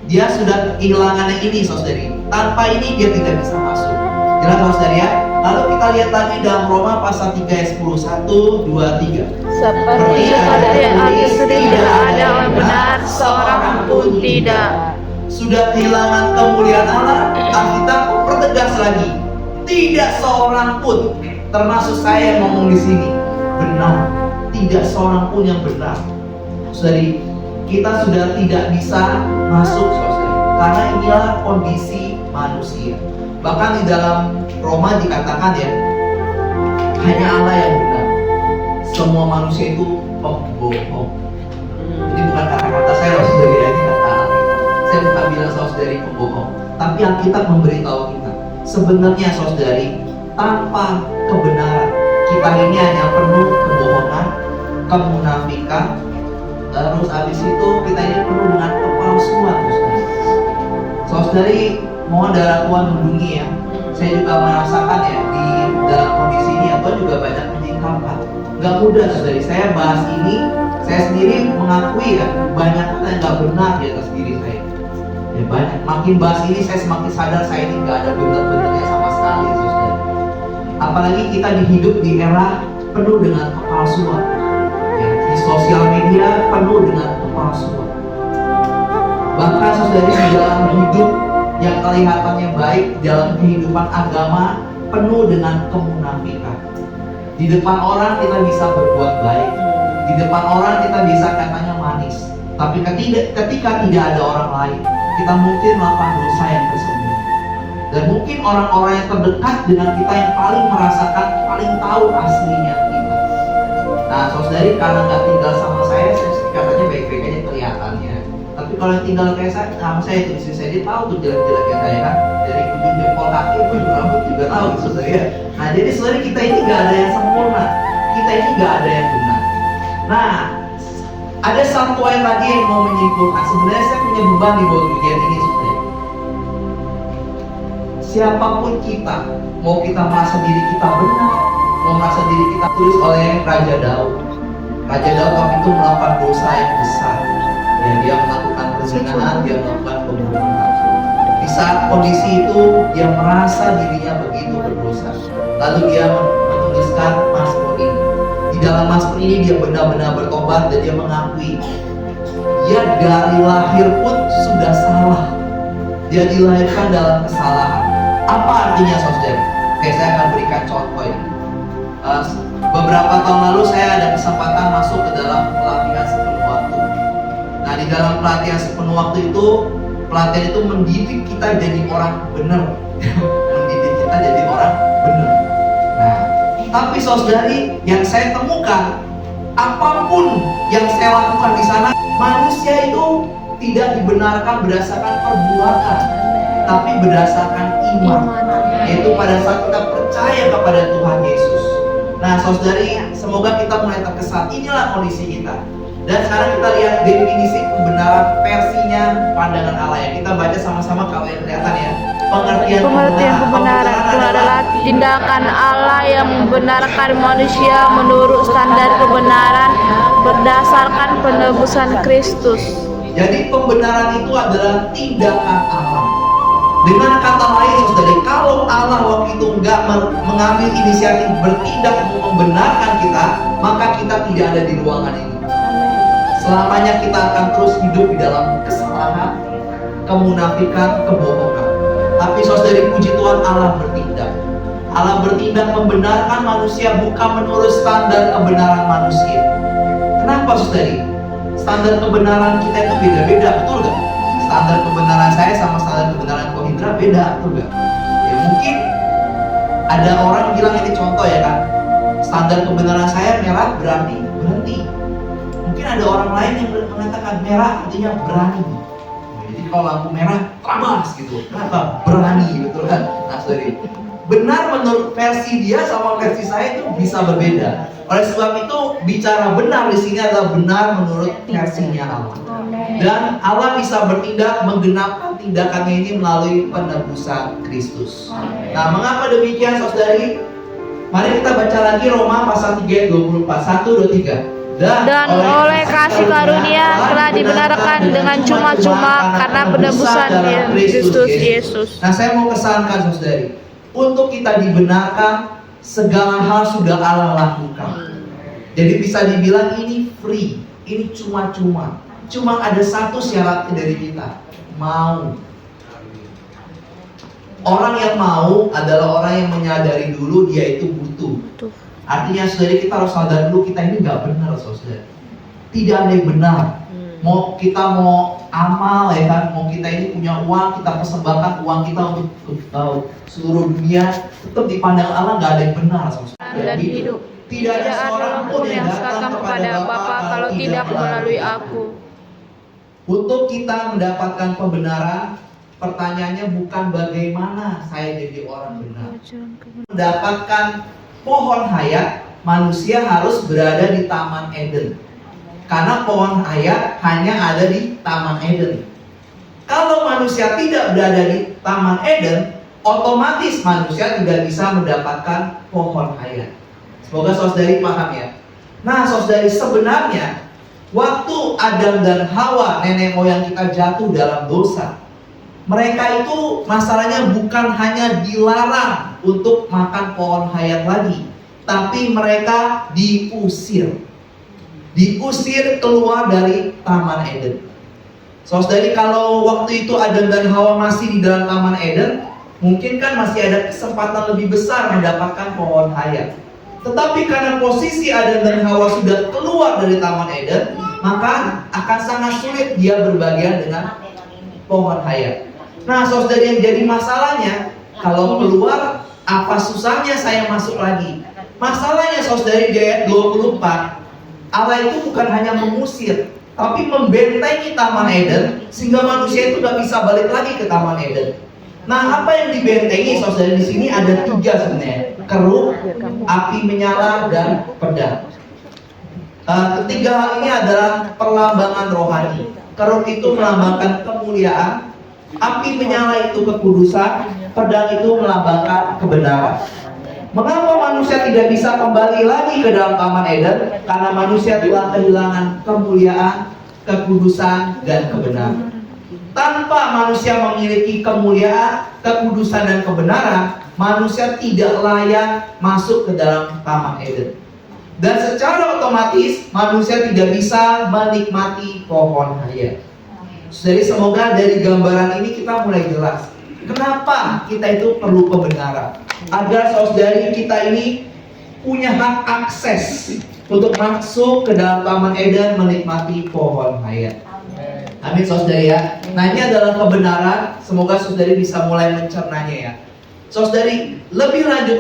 Dia sudah kehilangan yang ini, saudari. Tanpa ini dia tidak bisa masuk. Jelas, saudari ya? Lalu kita lihat lagi dalam Roma pasal 3 ayat 10, 1, 2, 3. Seperti saudari aku sendiri tidak ada yang benar, seorang pun tidak. Sudah kehilangan kemuliaan Allah, Alkitab pertegas lagi. Tidak seorang pun, termasuk saya yang ngomong di sini, benar. Tidak seorang pun yang benar. Saudari, kita sudah tidak bisa masuk, saudari, karena inilah kondisi manusia. Bahkan di dalam Roma dikatakan ya, hanya Allah yang benar. Semua manusia itu pembohong. Ini bukan kata-kata saya, saudari, ya, ini kata Alkitab. Saya bukan bilang saudari pembohong, tapi Alkitab memberitahu kita, sebenarnya saudari, tanpa kebenaran kita ini hanya penuh kebohongan, kemunafikan, terus habis itu kita ini penuh dengan kepalsuan, saudari. Mohon darah Tuhan melindungi ya. Saya juga merasakan ya di dalam kondisi ini, atau juga banyak menyingkapkan. Gak mudah, saudari. Saya bahas ini, saya sendiri mengakui ya, banyak hal yang gak benar di atas diri saya. Ya banyak. Makin bahas ini, saya semakin sadar saya ini gak ada benar-benarnya sama sekali, saudari. Apalagi kita hidup di era penuh dengan kepalsuan. Ya, di sosial media penuh dengan kepalsuan. Bahkan saudari, di dalam hidup yang kelihatannya baik, dalam kehidupan agama penuh dengan kemunafikan. Di depan orang kita bisa berbuat baik, di depan orang kita bisa katanya manis, tapi ketika tidak ada orang lain, kita mungkin melakukan dosa yang tersembunyi. Dan mungkin orang-orang yang terdekat dengan kita yang paling merasakan, paling tahu aslinya kita. Nah, saudari, karena nggak tinggal sama saya katanya baik-baik aja kelihatannya. Tapi kalau yang tinggal kayak saya, sama saya itu istri saya, dia tahu tuh jelek-jeleknya saya kan. Dari ujung jempol kaki, ujung rambut juga tahu, saudari ya. Nah, jadi saudari, kita ini nggak ada yang sempurna, kita ini nggak ada yang benar. Nah, ada satu ayat lagi yang mau menyimpulkan. Sebenarnya saya punya beban di bawah bagian ini, saudari. Siapapun kita, mau kita merasa diri kita benar, mau merasa diri kita tulis oleh Raja Daud. Raja Daud waktu itu melakukan dosa yang besar. Ya, dia melakukan perzinahan, dia melakukan pembunuhan. Di saat kondisi itu dia merasa dirinya begitu berdosa. Lalu dia menuliskan Mazmur ini. Di dalam Mazmur ini dia benar-benar bertobat dan dia mengakui dia dari lahir pun sudah salah. Dia dilahirkan dalam kesalahan. Apa artinya, saudara? Oke, saya akan berikan contoh ini. Beberapa tahun lalu saya ada kesempatan masuk ke dalam pelatihan sepenuh waktu. Nah, di dalam pelatihan sepenuh waktu itu, pelatihan itu mendidik kita jadi orang benar. Mendidik kita jadi orang benar. Nah, tapi saudari, yang saya temukan, apapun yang saya lakukan di sana, manusia itu tidak dibenarkan berdasarkan perbuatan, tapi berdasarkan iman. Yaitu pada saat kita percaya kepada Tuhan Yesus. Nah, saudari, semoga kita mulai terkesan. Inilah kondisi kita. Dan sekarang kita lihat definisi kebenaran versinya pandangan Allah ya. Kita baca sama-sama kalau yang kelihatan ya. Pengertian kebenaran itu adalah tindakan Allah yang membenarkan manusia menurut standar kebenaran berdasarkan penebusan Kristus. Jadi pembenaran itu adalah tindakan Allah. Dengan kata lain, saudara, kalau Allah waktu itu enggak mengambil inisiatif bertindak untuk membenarkan kita, maka kita tidak ada di ruangan ini. Selamanya kita akan terus hidup di dalam kesalahan, kemunafikan, kebohongan. Tapi saudari, puji Tuhan, Allah bertindak. Allah bertindak membenarkan manusia bukan menurut standar kebenaran manusia. Kenapa, saudari? Standar kebenaran kita itu beda-beda, betul gak? Standar kebenaran saya sama standar kebenaran Kohindra beda, betul gak? Ya mungkin ada orang bilang, ini contoh ya kan, standar kebenaran saya merah berarti berhenti. Mungkin ada orang lain yang mengatakan merah artinya berani. Jadi kalau lampu merah terabas gitu. Kenapa? Berani, betul kan? Nah, sorry. Benar menurut versi dia sama versi saya itu bisa berbeda. Oleh sebab itu, bicara benar di sini adalah benar menurut versinya Allah. Dan Allah bisa bertindak menggenapkan tindakannya ini melalui penebusan Kristus. Nah, mengapa demikian, saudari? Mari kita baca lagi Roma pasal 3 ayat 24. 1, 2, 3. dan oleh kasih karunia telah dibenarkan dengan cuma-cuma karena penebusan Kristus Yesus. Nah, saya mau kesankan saudari, untuk kita dibenarkan segala hal sudah Allah lakukan. Jadi bisa dibilang ini free, ini cuma-cuma. Cuma ada satu syaratnya dari kita, mau. Orang yang mau adalah orang yang menyadari dulu dia itu butuh. Artinya saudari, kita harus sadar dulu kita ini nggak benar saudari. Tidak ada yang benar. Mau kita mau amal ya kan, mau kita ini punya uang, kita persembahkan uang kita untuk seluruh dunia, tetap dipandang Allah nggak ada yang benar saudari. Dan hidup. Tidak ada seorang pun yang datang kepada Bapa kalau tidak melalui aku. Untuk kita mendapatkan pembenaran, pertanyaannya bukan bagaimana saya jadi orang benar. Mendapatkan pohon hayat, manusia harus berada di Taman Eden. Karena pohon hayat hanya ada di Taman Eden. Kalau manusia tidak berada di Taman Eden, otomatis manusia tidak bisa mendapatkan pohon hayat. Semoga saudari paham ya. Nah saudari, sebenarnya waktu Adam dan Hawa, nenek moyang kita, jatuh dalam dosa, mereka itu masalahnya bukan hanya dilarang untuk makan pohon hayat lagi, tapi mereka diusir keluar dari Taman Eden. Saudari, kalau waktu itu Adam dan Hawa masih di dalam Taman Eden, mungkin kan masih ada kesempatan lebih besar mendapatkan pohon hayat. Tetapi karena posisi Adam dan Hawa sudah keluar dari Taman Eden, maka akan sangat sulit dia berbagian dengan pohon hayat. Nah saudari, yang jadi masalahnya, kalau keluar, apa susahnya saya masuk lagi? Masalahnya saudari, di ayat 24, Allah itu bukan hanya mengusir, tapi membentengi Taman Eden, sehingga manusia itu gak bisa balik lagi ke Taman Eden. Nah, apa yang dibentengi saudari di sini ada 3 sebenarnya: keruh, api menyala, dan pedang. Ketiga hal ini adalah perlambangan rohani. Keruh itu melambangkan kemuliaan, api menyala itu kekudusan, pedang itu melambangkan kebenaran. Mengapa manusia tidak bisa kembali lagi ke dalam Taman Eden? Karena manusia telah kehilangan kemuliaan, kekudusan, dan kebenaran. Tanpa manusia memiliki kemuliaan, kekudusan, dan kebenaran, manusia tidak layak masuk ke dalam Taman Eden. Dan secara otomatis manusia tidak bisa menikmati pohon hayat. Jadi semoga dari gambaran ini kita mulai jelas kenapa kita itu perlu kebenaran, agar saudari kita ini punya hak akses untuk masuk ke dalam Taman Eden, menikmati pohon hayat. Amin saudari ya. Nah ini adalah kebenaran. Semoga saudari bisa mulai mencernanya ya. Saudari, lebih lanjut